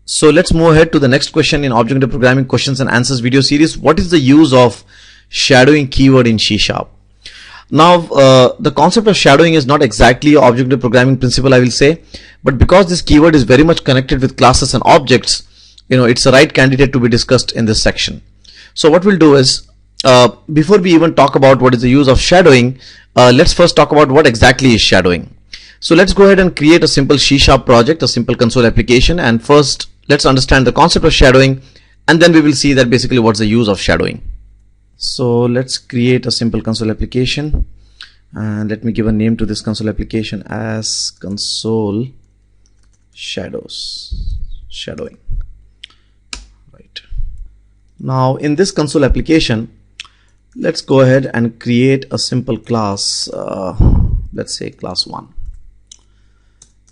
So let's move ahead to the next question in object-oriented programming questions and answers video series. What is the use of shadowing keyword in C#? Now, the concept of shadowing is not exactly object-oriented programming principle, I will say, but because this keyword is very much connected with classes and objects, it's a right candidate to be discussed in this section. So what we'll do is, before we even talk about what is the use of shadowing, let's first talk about what exactly is shadowing. So let's go ahead and create a simple C# project, a simple console application, and first let's understand the concept of shadowing, and then we will see that basically what's the use of shadowing. So let's create a simple console application, and let me give a name to this console application as console shadowing. Right. Now in this console application, let's go ahead and create a simple class, let's say class 1.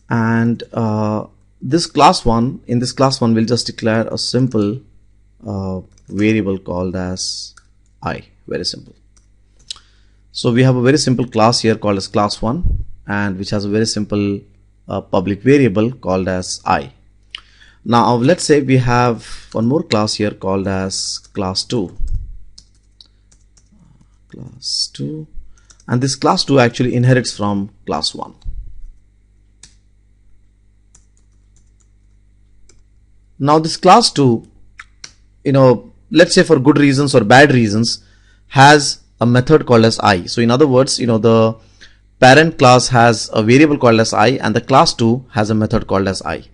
And in this class 1 we'll just declare a simple variable called as I. Very simple. So we have a very simple class here called as class 1, and which has a very simple public variable called as I. Now let's say we have one more class here called as class 2, and this class 2 actually inherits from class 1. Now this class 2, let's say for good reasons or bad reasons, has a method called as I. So in other words, the parent class has a variable called as I, and the class 2 has a method called as I.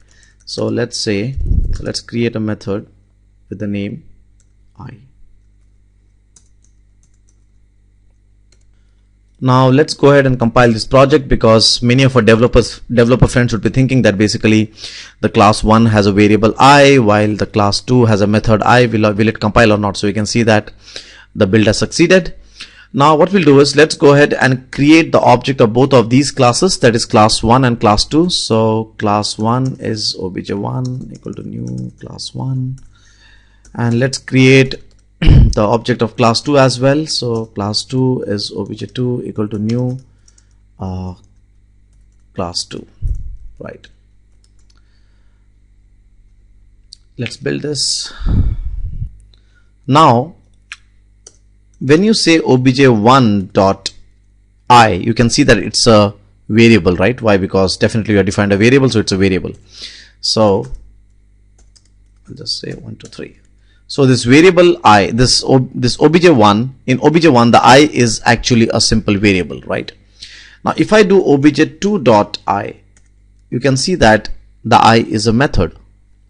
So let's create a method with the name I. Now let's go ahead and compile this project, because many of our developer friends would be thinking that basically the class 1 has a variable I, while the class 2 has a method I. Will it compile or not? So you can see that the build has succeeded. Now what we'll do is, let's go ahead and create the object of both of these classes, that is class 1 and class 2. So class 1 is obj1 equal to new class 1, and let's create the object of class 2 as well. So class 2 is obj2 equal to new class 2. Right. Let's build this. Now when you say obj1 dot I, you can see that it's a variable, right? Why? Because definitely you have defined a variable, so it's a variable. So I'll just say 1 2 3. So this variable I, this obj1, in obj1 the I is actually a simple variable, right? Now if I do obj2 dot I, you can see that the I is a method,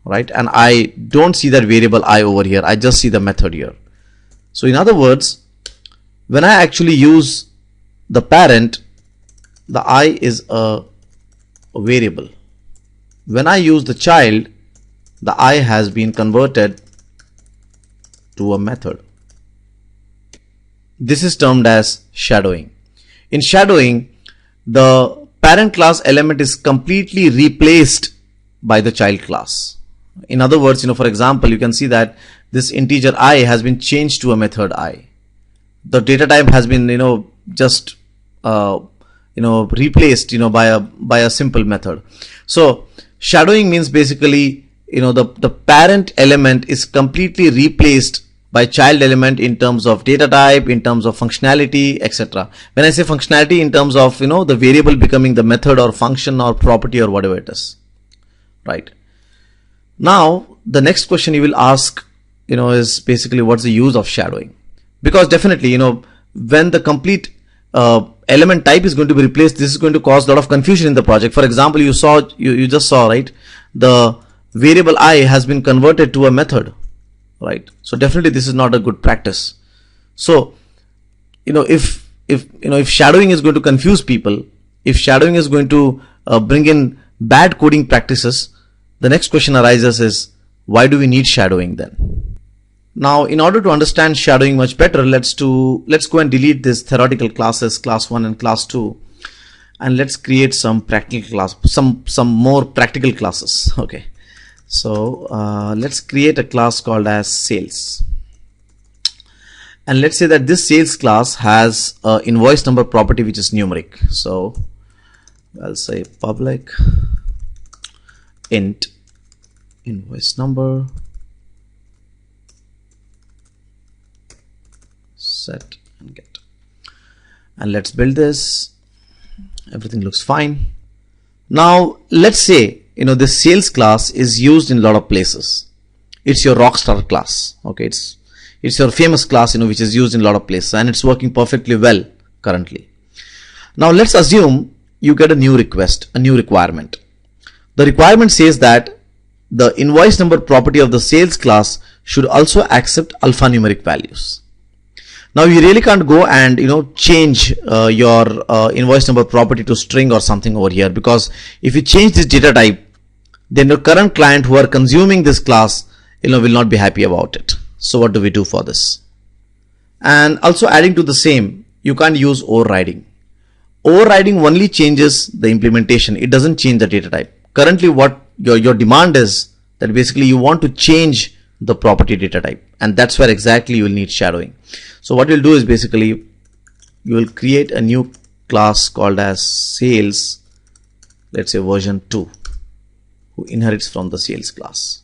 right? And I don't see that variable I over here, I just see the method here. So in other words, when I actually use the parent, the I is a variable. When I use the child, the I has been converted to a method. This is termed as shadowing. In shadowing, the parent class element is completely replaced by the child class. In other words, for example, you can see that this integer I has been changed to a method I. The data type has been just replaced by a simple method. So shadowing means basically the parent element is completely replaced by child element in terms of data type, in terms of functionality, etc. When I say functionality, in terms of the variable becoming the method or function or property or whatever it is, right? Now the next question you will ask is basically what's the use of shadowing, because definitely when the complete element type is going to be replaced, this is going to cause a lot of confusion in the project. For example, you just saw, right, the variable I has been converted to a method, right? So definitely this is not a good practice. So if shadowing is going to confuse people, if shadowing is going to bring in bad coding practices, the next question arises is, why do we need shadowing then? Now in order to understand shadowing much better, let's go and delete this theoretical classes, class 1 and class 2, and let's create some practical class, some more practical classes. Okay, so let's create a class called as sales, and let's say that this sales class has a invoice number property which is numeric. So I'll say public int invoice number, set and get, and let's build this. Everything looks fine. Now let's say this sales class is used in a lot of places. It's your rockstar class. Okay, it's your famous class which is used in a lot of places, and it's working perfectly well currently. Now let's assume you get a new request, a new requirement. The requirement says that the invoice number property of the sales class should also accept alphanumeric values. Now you really can't go and change your invoice number property to string or something over here, because if you change this data type, then your current client who are consuming this class will not be happy about it. So what do we do for this? And also adding to the same, you can't use overriding. Overriding only changes the implementation. It doesn't change the data type. Currently what your demand is that basically you want to change the property data type, and that's where exactly you will need shadowing. So what you'll do is basically you will create a new class called as sales, let's say version 2, who inherits from the sales class.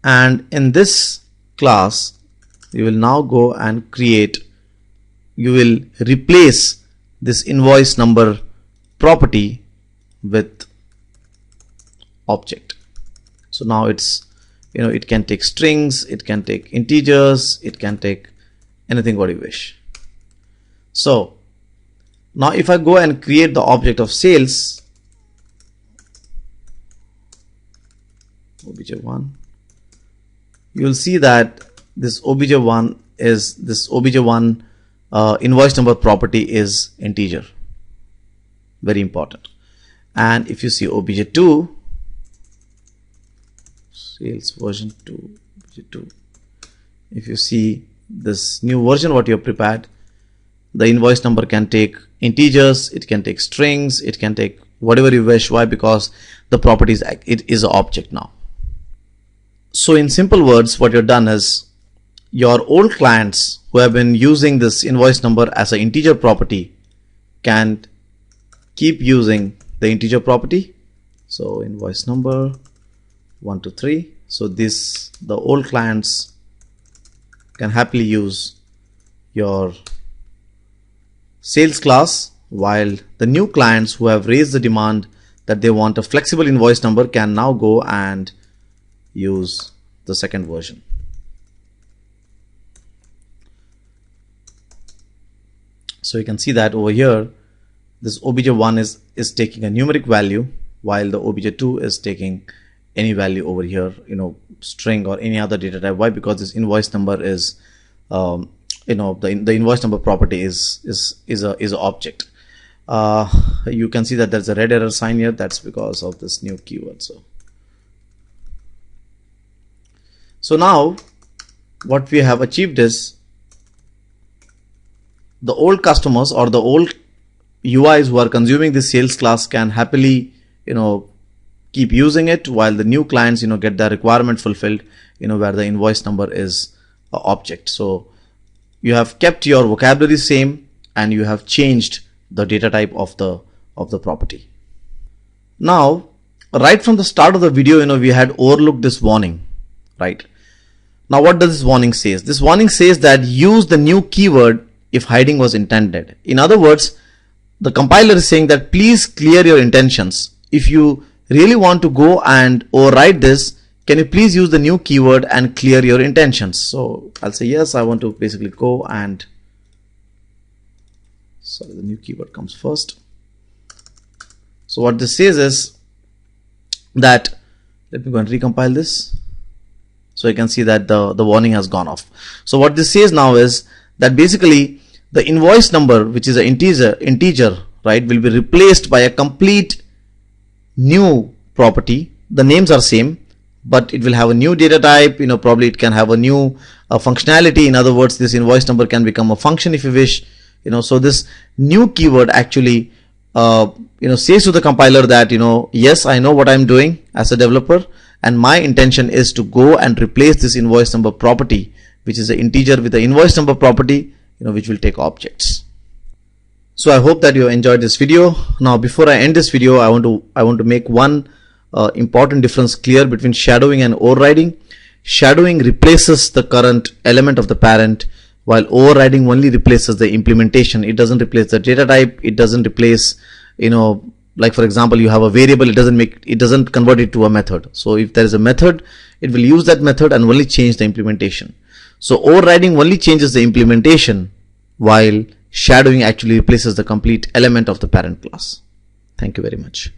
And in this class you will now go and you will replace this invoice number property with object. So now it's it can take strings, it can take integers, it can take anything what you wish. So now if I go and create the object of sales, obj1, you will see that this obj1 invoice number property is integer. Very important. And if you see obj2, sales version 2, obj2, if you see this new version what you have prepared, the invoice number can take integers, it can take strings, it can take whatever you wish. Why? Because the property is an object now. So in simple words, what you've done is your old clients who have been using this invoice number as an integer property can keep using the integer property. So invoice number 1, 2, 3. So the old clients can happily use your sales class, while the new clients who have raised the demand that they want a flexible invoice number can now go and use the second version. So you can see that over here this obj1 is taking a numeric value, while the obj2 is taking any value over here, string or any other data type. Why? Because this invoice number is the invoice number property is an object. You can see that there's a red error sign here. That's because of this new keyword. So now what we have achieved is the old customers or the old UIs who are consuming this sales class can happily keep using it, while the new clients get their requirement fulfilled where the invoice number is an object. So you have kept your vocabulary same and you have changed the data type of the property. Now right from the start of the video we had overlooked this warning, right? Now what does this warning says? This warning says that use the new keyword if hiding was intended. In other words, the compiler is saying that please clear your intentions. If you really want to go and override this, can you please use the new keyword and clear your intentions? So I'll say yes, I want to basically go and the new keyword comes first. So what this says is that, let me go and recompile this. So you can see that the warning has gone off. So what this says now is that basically the invoice number, which is an integer, right, will be replaced by a complete new property. The names are same, but it will have a new data type. Probably it can have a new functionality. In other words, this invoice number can become a function if you wish. So this new keyword actually says to the compiler that yes, I know what I'm doing as a developer, and my intention is to go and replace this invoice number property, which is an integer, with the invoice number property which will take objects. So I hope that you enjoyed this video. Now before I end this video, I want to make one important difference clear between shadowing and overriding. Shadowing replaces the current element of the parent, while overriding only replaces the implementation. It doesn't replace the data type. It doesn't replace, like for example, you have a variable, it doesn't convert it to a method. So if there is a method, it will use that method and only change the implementation. So overriding only changes the implementation, while shadowing actually replaces the complete element of the parent class. Thank you very much.